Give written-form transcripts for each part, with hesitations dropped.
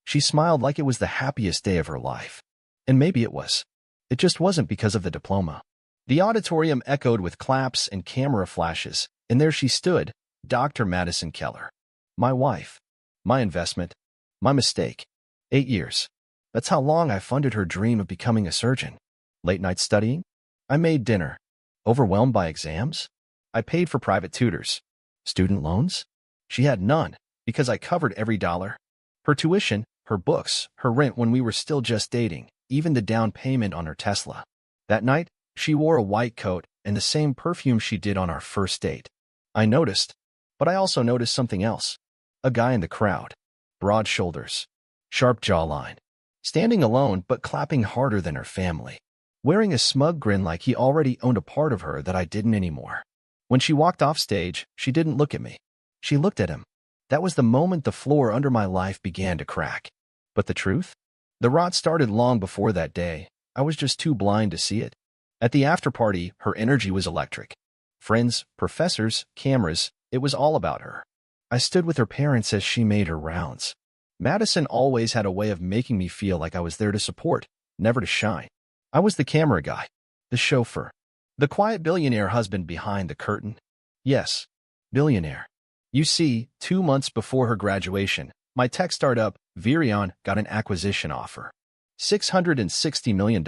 She smiled like it was the happiest day of her life. And maybe it was. It just wasn't because of the diploma. The auditorium echoed with claps and camera flashes, and there she stood, Dr. Madison Keller. My wife. My investment. My mistake. 8 years. That's how long I funded her dream of becoming a surgeon. Late night studying? I made dinner. Overwhelmed by exams? I paid for private tutors. Student loans? She had none, because I covered every dollar. Her tuition, her books, her rent when we were still just dating, even the down payment on her Tesla. That night, she wore a white coat and the same perfume she did on our first date. I noticed, but I also noticed something else. A guy in the crowd. Broad shoulders. Sharp jawline. Standing alone but clapping harder than her family. Wearing a smug grin like he already owned a part of her that I didn't anymore. When she walked off stage, she didn't look at me. She looked at him. That was the moment the floor under my life began to crack. But the truth? The rot started long before that day. I was just too blind to see it. At the after-party, her energy was electric. Friends, professors, cameras, it was all about her. I stood with her parents as she made her rounds. Madison always had a way of making me feel like I was there to support, never to shine. I was the camera guy, the chauffeur, the quiet billionaire husband behind the curtain. Yes, billionaire. You see, 2 months before her graduation, my tech startup, Virion, got an acquisition offer. $660 million.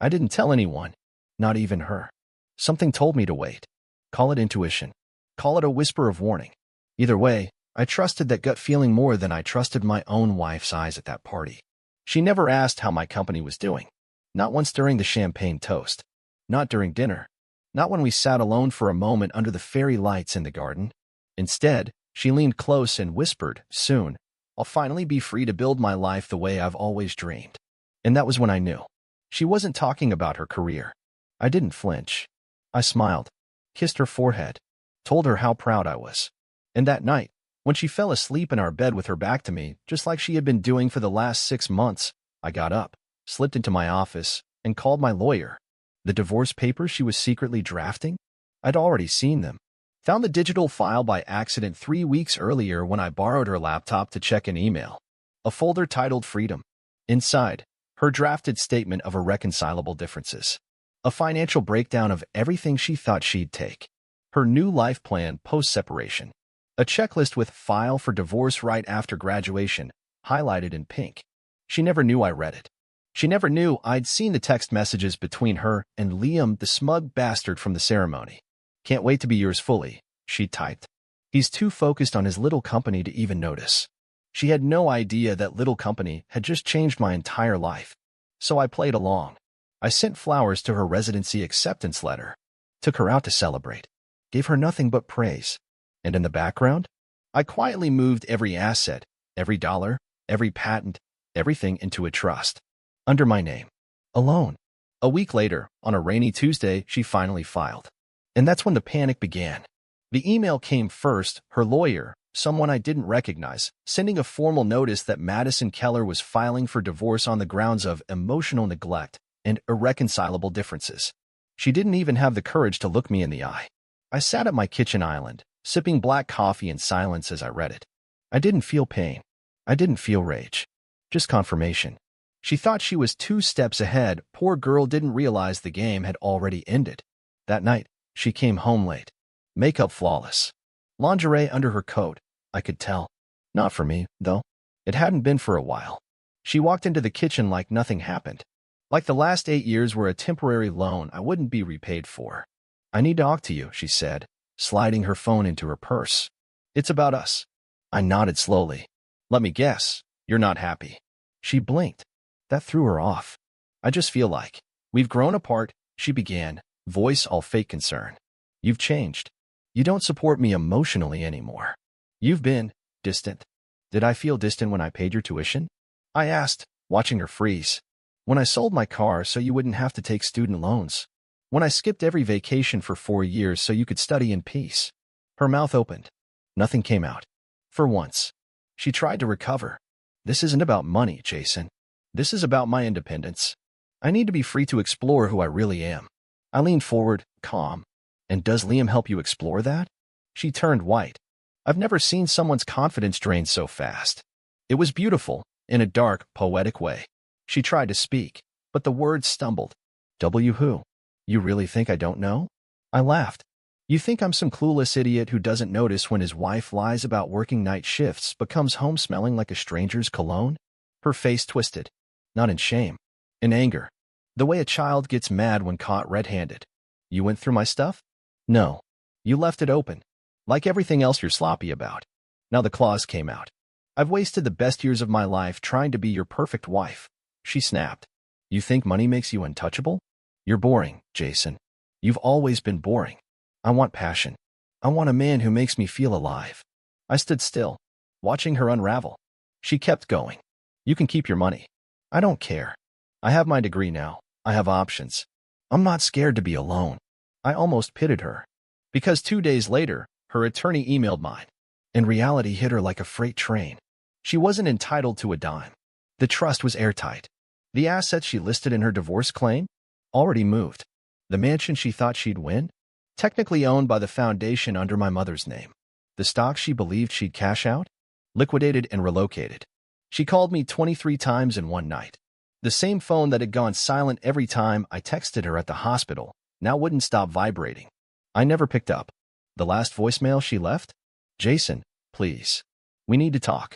I didn't tell anyone, not even her. Something told me to wait. Call it intuition. Call it a whisper of warning. Either way, I trusted that gut feeling more than I trusted my own wife's eyes at that party. She never asked how my company was doing. Not once during the champagne toast. Not during dinner. Not when we sat alone for a moment under the fairy lights in the garden. Instead, she leaned close and whispered, "Soon, I'll finally be free to build my life the way I've always dreamed." And that was when I knew. She wasn't talking about her career. I didn't flinch. I smiled, kissed her forehead, told her how proud I was. And that night, when she fell asleep in our bed with her back to me, just like she had been doing for the last 6 months, I got up, slipped into my office, and called my lawyer. The divorce papers she was secretly drafting? I'd already seen them. Found the digital file by accident 3 weeks earlier when I borrowed her laptop to check an email. A folder titled Freedom. Inside, her drafted statement of irreconcilable differences. A financial breakdown of everything she thought she'd take. Her new life plan post-separation. A checklist with file for divorce right after graduation, highlighted in pink. She never knew I read it. She never knew I'd seen the text messages between her and Liam, the smug bastard from the ceremony. "Can't wait to be yours fully," she typed. "He's too focused on his little company to even notice." She had no idea that little company had just changed my entire life. So I played along. I sent flowers to her residency acceptance letter. Took her out to celebrate. Gave her nothing but praise. And in the background, I quietly moved every asset, every dollar, every patent, everything into a trust. Under my name. Alone. A week later, on a rainy Tuesday, she finally filed. And that's when the panic began. The email came first, her lawyer, someone I didn't recognize, sending a formal notice that Madison Keller was filing for divorce on the grounds of emotional neglect and irreconcilable differences. She didn't even have the courage to look me in the eye. I sat at my kitchen island, sipping black coffee in silence as I read it. I didn't feel pain. I didn't feel rage. Just confirmation. She thought she was 2 steps ahead. Poor girl didn't realize the game had already ended. That night, she came home late. Makeup flawless. Lingerie under her coat, I could tell. Not for me, though. It hadn't been for a while. She walked into the kitchen like nothing happened. Like the last 8 years were a temporary loan I wouldn't be repaid for. "I need to talk to you," she said, sliding her phone into her purse. "It's about us." I nodded slowly. "Let me guess, you're not happy." She blinked. That threw her off. "I just feel like we've grown apart," she began, voice all fake concern. "You've changed. You don't support me emotionally anymore. You've been distant." "Did I feel distant when I paid your tuition?" I asked, watching her freeze. "When I sold my car so you wouldn't have to take student loans. When I skipped every vacation for 4 years so you could study in peace." Her mouth opened. Nothing came out. For once. She tried to recover. "This isn't about money, Jason. This is about my independence. I need to be free to explore who I really am." I leaned forward, calm. "And does Liam help you explore that?" She turned white. I've never seen someone's confidence drain so fast. It was beautiful, in a dark, poetic way. She tried to speak, but the words stumbled. W who? You really think I don't know? I laughed. You think I'm some clueless idiot who doesn't notice when his wife lies about working night shifts but comes home smelling like a stranger's cologne? Her face twisted. Not in shame. In anger. The way a child gets mad when caught red-handed. You went through my stuff? No. You left it open. Like everything else you're sloppy about. Now the claws came out. I've wasted the best years of my life trying to be your perfect wife. She snapped. You think money makes you untouchable? You're boring, Jason. You've always been boring. I want passion. I want a man who makes me feel alive. I stood still, watching her unravel. She kept going. You can keep your money. I don't care. I have my degree now. I have options. I'm not scared to be alone. I almost pitied her. Because 2 days later, her attorney emailed mine. And reality hit her like a freight train. She wasn't entitled to a dime. The trust was airtight. The assets she listed in her divorce claim? Already moved. The mansion she thought she'd win? Technically owned by the foundation under my mother's name. The stock she believed she'd cash out? Liquidated and relocated. She called me 23 times in one night. The same phone that had gone silent every time I texted her at the hospital now wouldn't stop vibrating. I never picked up. The last voicemail she left? Jason, please. We need to talk.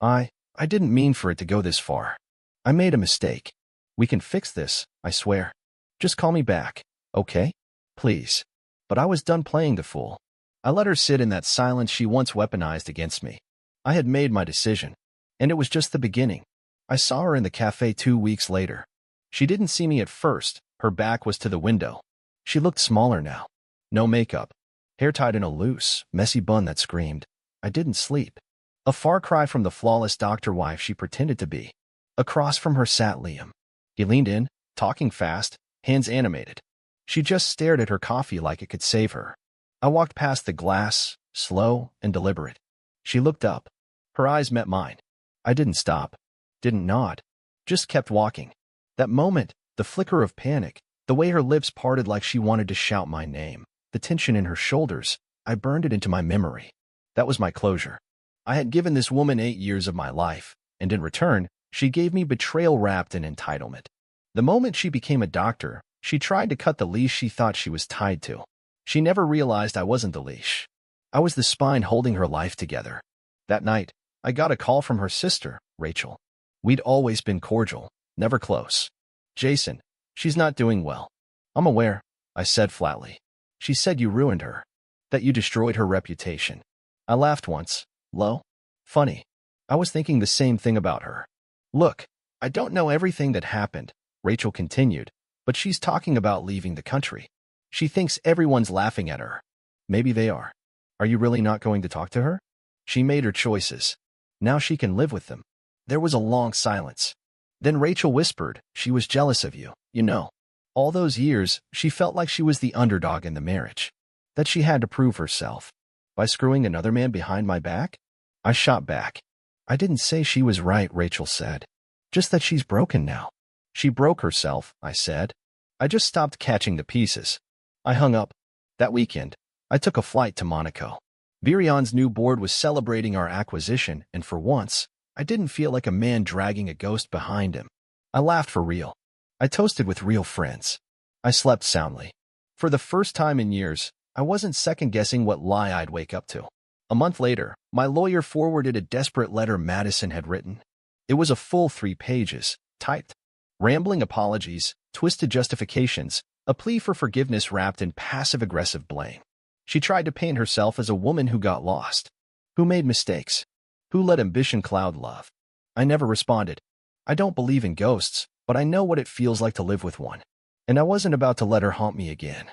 I didn't mean for it to go this far. I made a mistake. We can fix this, I swear. Just call me back, okay? Please. But I was done playing the fool. I let her sit in that silence she once weaponized against me. I had made my decision. And it was just the beginning. I saw her in the cafe 2 weeks later. She didn't see me at first. Her back was to the window. She looked smaller now. No makeup. Hair tied in a loose, messy bun that screamed, I didn't sleep. A far cry from the flawless doctor wife she pretended to be. Across from her sat Liam. He leaned in, talking fast, hands animated. She just stared at her coffee like it could save her. I walked past the glass, slow and deliberate. She looked up. Her eyes met mine. I didn't stop. Didn't nod. Just kept walking. That moment, the flicker of panic, the way her lips parted like she wanted to shout my name, the tension in her shoulders, I burned it into my memory. That was my closure. I had given this woman 8 years of my life, and in return, she gave me betrayal wrapped in entitlement. The moment she became a doctor, she tried to cut the leash she thought she was tied to. She never realized I wasn't the leash. I was the spine holding her life together. That night, I got a call from her sister, Rachel. We'd always been cordial, never close. Jason, she's not doing well. I'm aware, I said flatly. She said you ruined her. That you destroyed her reputation. I laughed once. Low? Funny. I was thinking the same thing about her. Look, I don't know everything that happened, Rachel continued, but she's talking about leaving the country. She thinks everyone's laughing at her. Maybe they are. Are you really not going to talk to her? She made her choices. Now she can live with them. There was a long silence. Then Rachel whispered, she was jealous of you, you know. All those years, she felt like she was the underdog in the marriage. That she had to prove herself. By screwing another man behind my back? I shot back. I didn't say she was right, Rachel said. Just that she's broken now. She broke herself, I said. I just stopped catching the pieces. I hung up. That weekend, I took a flight to Monaco. Virion's new board was celebrating our acquisition, and for once, I didn't feel like a man dragging a ghost behind him. I laughed for real. I toasted with real friends. I slept soundly. For the first time in years, I wasn't second-guessing what lie I'd wake up to. A month later, my lawyer forwarded a desperate letter Madison had written. It was a full 3 pages, typed. Rambling apologies, twisted justifications, a plea for forgiveness wrapped in passive-aggressive blame. She tried to paint herself as a woman who got lost, who made mistakes, who let ambition cloud love. I never responded. I don't believe in ghosts, but I know what it feels like to live with one. And I wasn't about to let her haunt me again.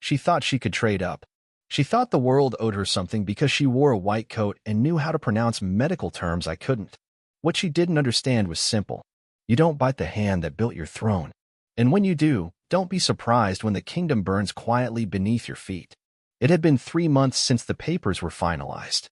She thought she could trade up. She thought the world owed her something because she wore a white coat and knew how to pronounce medical terms I couldn't. What she didn't understand was simple. You don't bite the hand that built your throne. And when you do, don't be surprised when the kingdom burns quietly beneath your feet. It had been 3 months since the papers were finalized.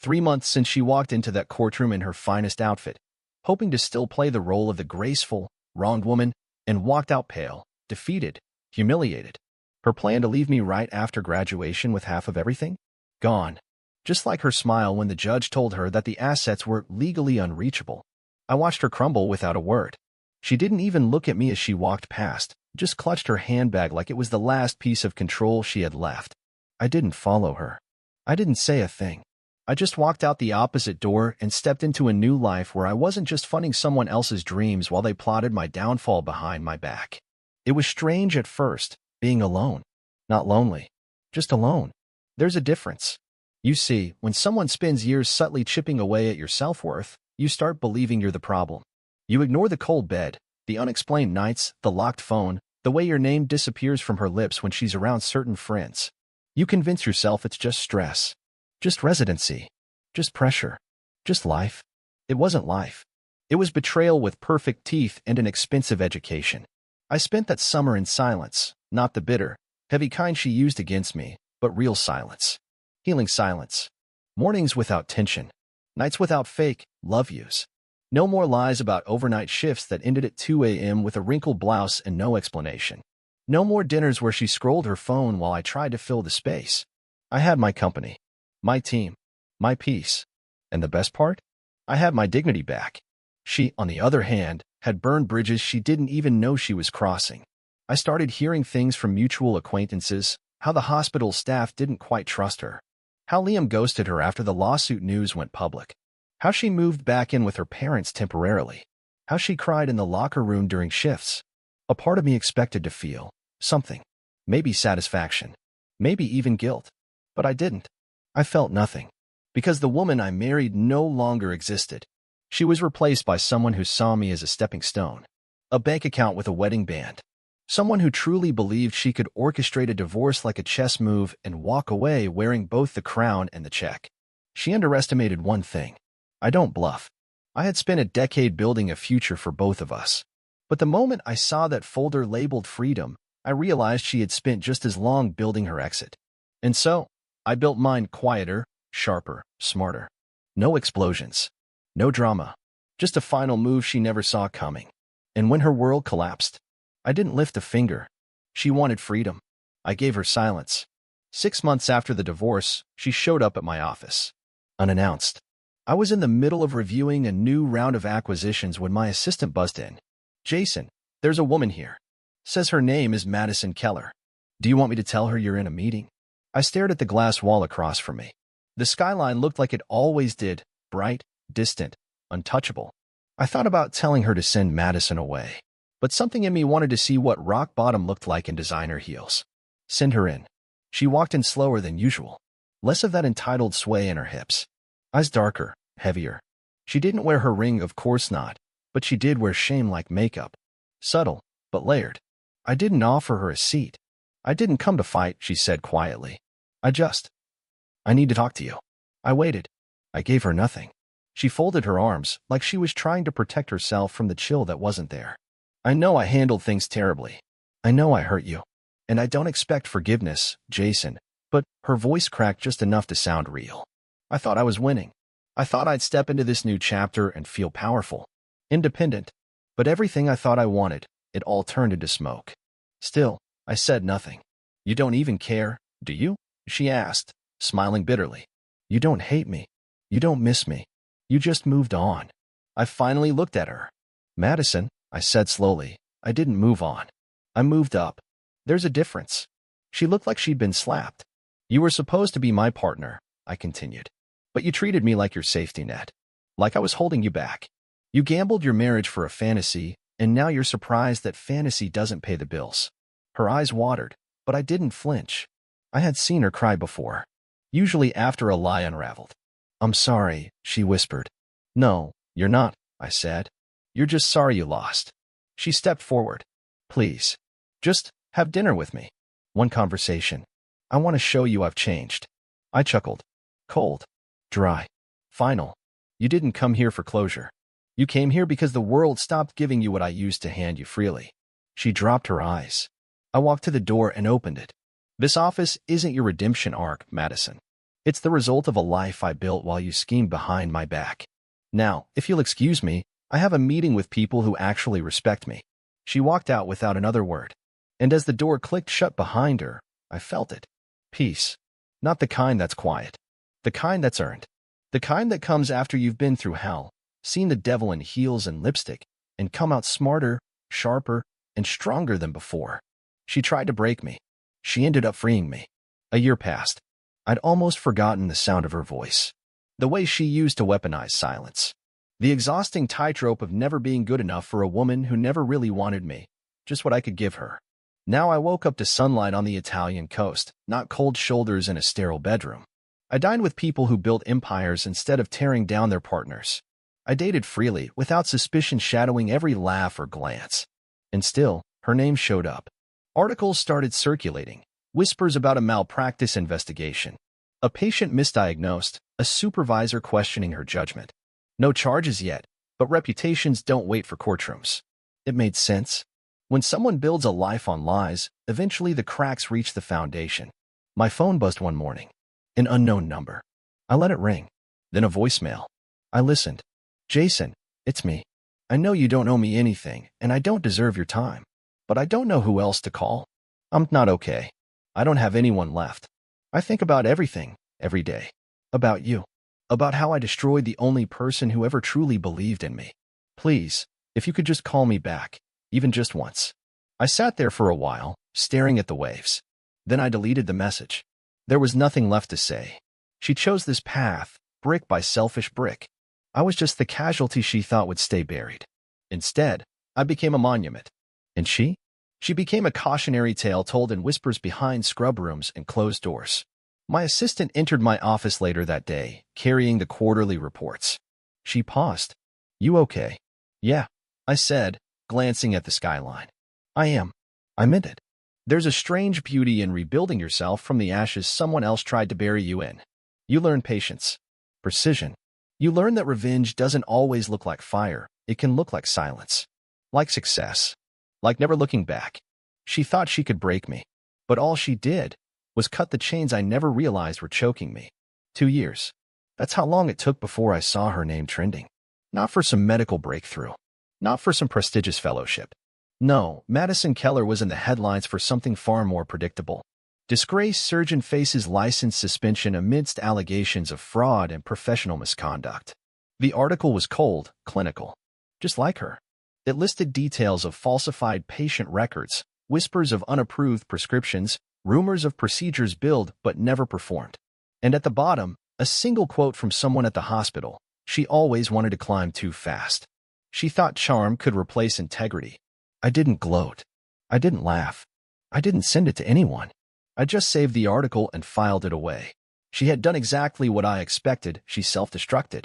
3 months since she walked into that courtroom in her finest outfit, hoping to still play the role of the graceful, wronged woman, and walked out pale, defeated, humiliated. Her plan to leave me right after graduation with half of everything? Gone. Just like her smile when the judge told her that the assets were legally unreachable. I watched her crumble without a word. She didn't even look at me as she walked past, just clutched her handbag like it was the last piece of control she had left. I didn't follow her. I didn't say a thing. I just walked out the opposite door and stepped into a new life where I wasn't just funding someone else's dreams while they plotted my downfall behind my back. It was strange at first, being alone. Not lonely, just alone. There's a difference. You see, when someone spends years subtly chipping away at your self-worth, you start believing you're the problem. You ignore the cold bed, the unexplained nights, the locked phone, the way your name disappears from her lips when she's around certain friends. You convince yourself it's just stress, just residency, just pressure, just life. It wasn't life. It was betrayal with perfect teeth and an expensive education. I spent that summer in silence, not the bitter, heavy kind she used against me, but real silence. Healing silence. Mornings without tension. Nights without fake love yous. No more lies about overnight shifts that ended at 2 a.m. with a wrinkled blouse and no explanation. No more dinners where she scrolled her phone while I tried to fill the space. I had my company, my team, my peace. And the best part? I had my dignity back. She, on the other hand, had burned bridges she didn't even know she was crossing. I started hearing things from mutual acquaintances, how the hospital staff didn't quite trust her, how Liam ghosted her after the lawsuit news went public, how she moved back in with her parents temporarily, how she cried in the locker room during shifts. A part of me expected to feel something, maybe satisfaction, maybe even guilt, but I didn't. I felt nothing, because the woman I married no longer existed. She was replaced by someone who saw me as a stepping stone, a bank account with a wedding band, someone who truly believed she could orchestrate a divorce like a chess move and walk away wearing both the crown and the check. She underestimated one thing. I don't bluff. I had spent a decade building a future for both of us. But the moment I saw that folder labeled freedom, I realized she had spent just as long building her exit. And so, I built mine quieter, sharper, smarter. No explosions. No drama. Just a final move she never saw coming. And when her world collapsed, I didn't lift a finger. She wanted freedom. I gave her silence. 6 months after the divorce, she showed up at my office. Unannounced. I was in the middle of reviewing a new round of acquisitions when my assistant buzzed in. "Jason, there's a woman here. Says her name is Madison Keller. Do you want me to tell her you're in a meeting?" I stared at the glass wall across from me. The skyline looked like it always did, bright, distant, untouchable. I thought about telling her to send Madison away, but something in me wanted to see what rock bottom looked like in designer heels. Send her in. She walked in slower than usual, less of that entitled sway in her hips. Eyes darker, heavier. She didn't wear her ring, of course not, but she did wear shame-like makeup. Subtle, but layered. I didn't offer her a seat. "I didn't come to fight," she said quietly. I need to talk to you." I waited. I gave her nothing. She folded her arms, like she was trying to protect herself from the chill that wasn't there. "I know I handled things terribly. I know I hurt you. And I don't expect forgiveness, Jason." But her voice cracked just enough to sound real. I thought I was winning. I thought I'd step into this new chapter and feel powerful, independent. But everything I thought I wanted, it all turned into smoke. Still, I said nothing. "You don't even care, do you?" she asked, smiling bitterly. "You don't hate me. You don't miss me. You just moved on." I finally looked at her. "Madison," I said slowly, "I didn't move on. I moved up. There's a difference." She looked like she'd been slapped. "You were supposed to be my partner," I continued. "But you treated me like your safety net. Like I was holding you back. You gambled your marriage for a fantasy, and now you're surprised that fantasy doesn't pay the bills." Her eyes watered, but I didn't flinch. I had seen her cry before, usually after a lie unraveled. "I'm sorry," she whispered. "No, you're not," I said. "You're just sorry you lost." She stepped forward. "Please, just have dinner with me. One conversation. I want to show you I've changed." I chuckled. "Cold, dry, final. You didn't come here for closure. You came here because the world stopped giving you what I used to hand you freely." She dropped her eyes. I walked to the door and opened it. "This office isn't your redemption arc, Madison. It's the result of a life I built while you schemed behind my back. Now, if you'll excuse me, I have a meeting with people who actually respect me." She walked out without another word. And as the door clicked shut behind her, I felt it. Peace. Not the kind that's quiet. The kind that's earned. The kind that comes after you've been through hell, seen the devil in heels and lipstick, and come out smarter, sharper, and stronger than before. She tried to break me. She ended up freeing me. A year passed. I'd almost forgotten the sound of her voice. The way she used to weaponize silence. The exhausting tightrope of never being good enough for a woman who never really wanted me, just what I could give her. Now I woke up to sunlight on the Italian coast, not cold shoulders in a sterile bedroom. I dined with people who built empires instead of tearing down their partners. I dated freely, without suspicion shadowing every laugh or glance. And still, her name showed up. Articles started circulating, whispers about a malpractice investigation, a patient misdiagnosed, a supervisor questioning her judgment. No charges yet, but reputations don't wait for courtrooms. It made sense. When someone builds a life on lies, eventually the cracks reach the foundation. My phone buzzed one morning. An unknown number. I let it ring. Then a voicemail. I listened. Jason, it's me. I know you don't owe me anything, and I don't deserve your time. But I don't know who else to call. I'm not okay. I don't have anyone left. I think about everything, every day. About you. About how I destroyed the only person who ever truly believed in me. Please, if you could just call me back, even just once. I sat there for a while, staring at the waves. Then I deleted the message. There was nothing left to say. She chose this path, brick by selfish brick. I was just the casualty she thought would stay buried. Instead, I became a monument. And she? She became a cautionary tale told in whispers behind scrub rooms and closed doors. My assistant entered my office later that day, carrying the quarterly reports. She paused. You okay? Yeah, I said, glancing at the skyline. I am. I meant it. There's a strange beauty in rebuilding yourself from the ashes someone else tried to bury you in. You learn patience, precision. You learn that revenge doesn't always look like fire. It can look like silence, like success, like never looking back. She thought she could break me, but all she did was cut the chains I never realized were choking me. 2 years. That's how long it took before I saw her name trending. Not for some medical breakthrough. Not for some prestigious fellowship. No, Madison Keller was in the headlines for something far more predictable. Disgraced surgeon faces license suspension amidst allegations of fraud and professional misconduct. The article was cold, clinical. Just like her. It listed details of falsified patient records, whispers of unapproved prescriptions, rumors of procedures billed but never performed. And at the bottom, a single quote from someone at the hospital. She always wanted to climb too fast. She thought charm could replace integrity. I didn't gloat. I didn't laugh. I didn't send it to anyone. I just saved the article and filed it away. She had done exactly what I expected. She self-destructed.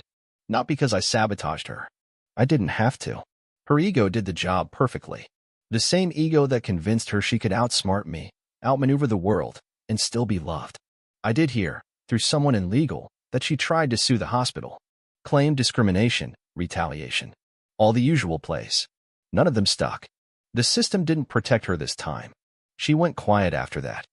Not because I sabotaged her. I didn't have to. Her ego did the job perfectly. The same ego that convinced her she could outsmart me, outmaneuver the world, and still be loved. I did hear, through someone in legal, that she tried to sue the hospital. Claimed discrimination, retaliation. All the usual plays. None of them stuck. The system didn't protect her this time. She went quiet after that.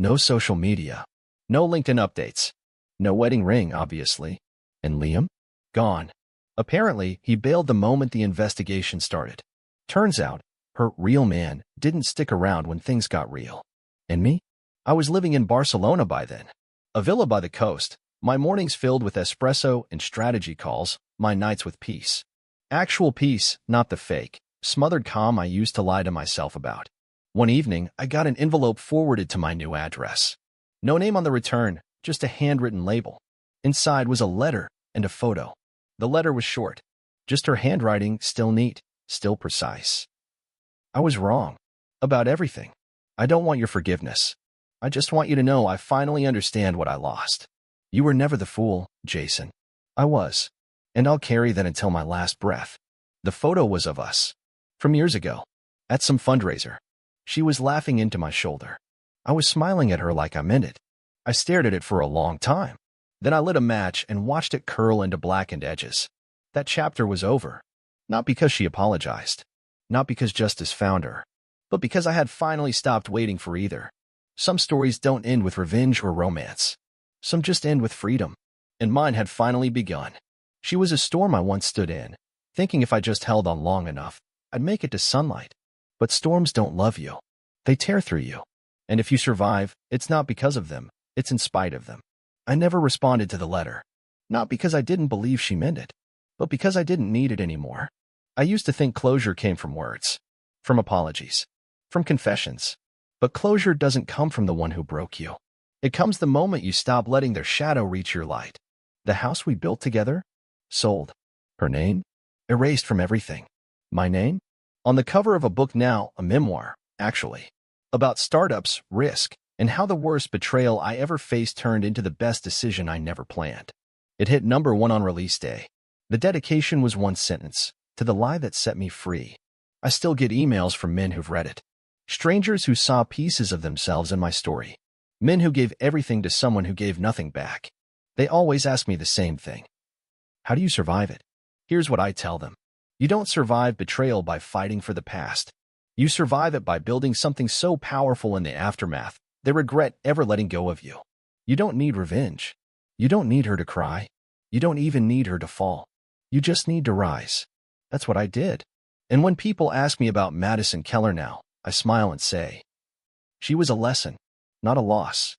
No social media. No LinkedIn updates. No wedding ring, obviously. And Liam? Gone. Apparently, he bailed the moment the investigation started. Turns out, her real man didn't stick around when things got real. And me? I was living in Barcelona by then. A villa by the coast, my mornings filled with espresso and strategy calls, my nights with peace. Actual peace, not the fake, smothered calm I used to lie to myself about. One evening, I got an envelope forwarded to my new address. No name on the return, just a handwritten label. Inside was a letter and a photo. The letter was short. Just her handwriting, still neat, still precise. I was wrong. About everything. I don't want your forgiveness. I just want you to know I finally understand what I lost. You were never the fool, Jason. I was. And I'll carry that until my last breath. The photo was of us. From years ago. At some fundraiser. She was laughing into my shoulder. I was smiling at her like I meant it. I stared at it for a long time. Then I lit a match and watched it curl into blackened edges. That chapter was over. Not because she apologized. Not because justice found her. But because I had finally stopped waiting for either. Some stories don't end with revenge or romance. Some just end with freedom. And mine had finally begun. She was a storm I once stood in, thinking if I just held on long enough, I'd make it to sunlight. But storms don't love you. They tear through you. And if you survive, it's not because of them, it's in spite of them. I never responded to the letter. Not because I didn't believe she meant it, but because I didn't need it anymore. I used to think closure came from words, from apologies, from confessions. But closure doesn't come from the one who broke you. It comes the moment you stop letting their shadow reach your light. The house we built together? Sold. Her name? Erased from everything. My name? On the cover of a book now, a memoir, actually. About startups, risk, and how the worst betrayal I ever faced turned into the best decision I never planned. It hit #1 on release day. The dedication was one sentence: to the lie that set me free. I still get emails from men who've read it. Strangers who saw pieces of themselves in my story. Men who gave everything to someone who gave nothing back. They always ask me the same thing. How do you survive it? Here's what I tell them. You don't survive betrayal by fighting for the past. You survive it by building something so powerful in the aftermath, they regret ever letting go of you. You don't need revenge. You don't need her to cry. You don't even need her to fall. You just need to rise. That's what I did. And when people ask me about Madison Keller now, I smile and say, she was a lesson, not a loss.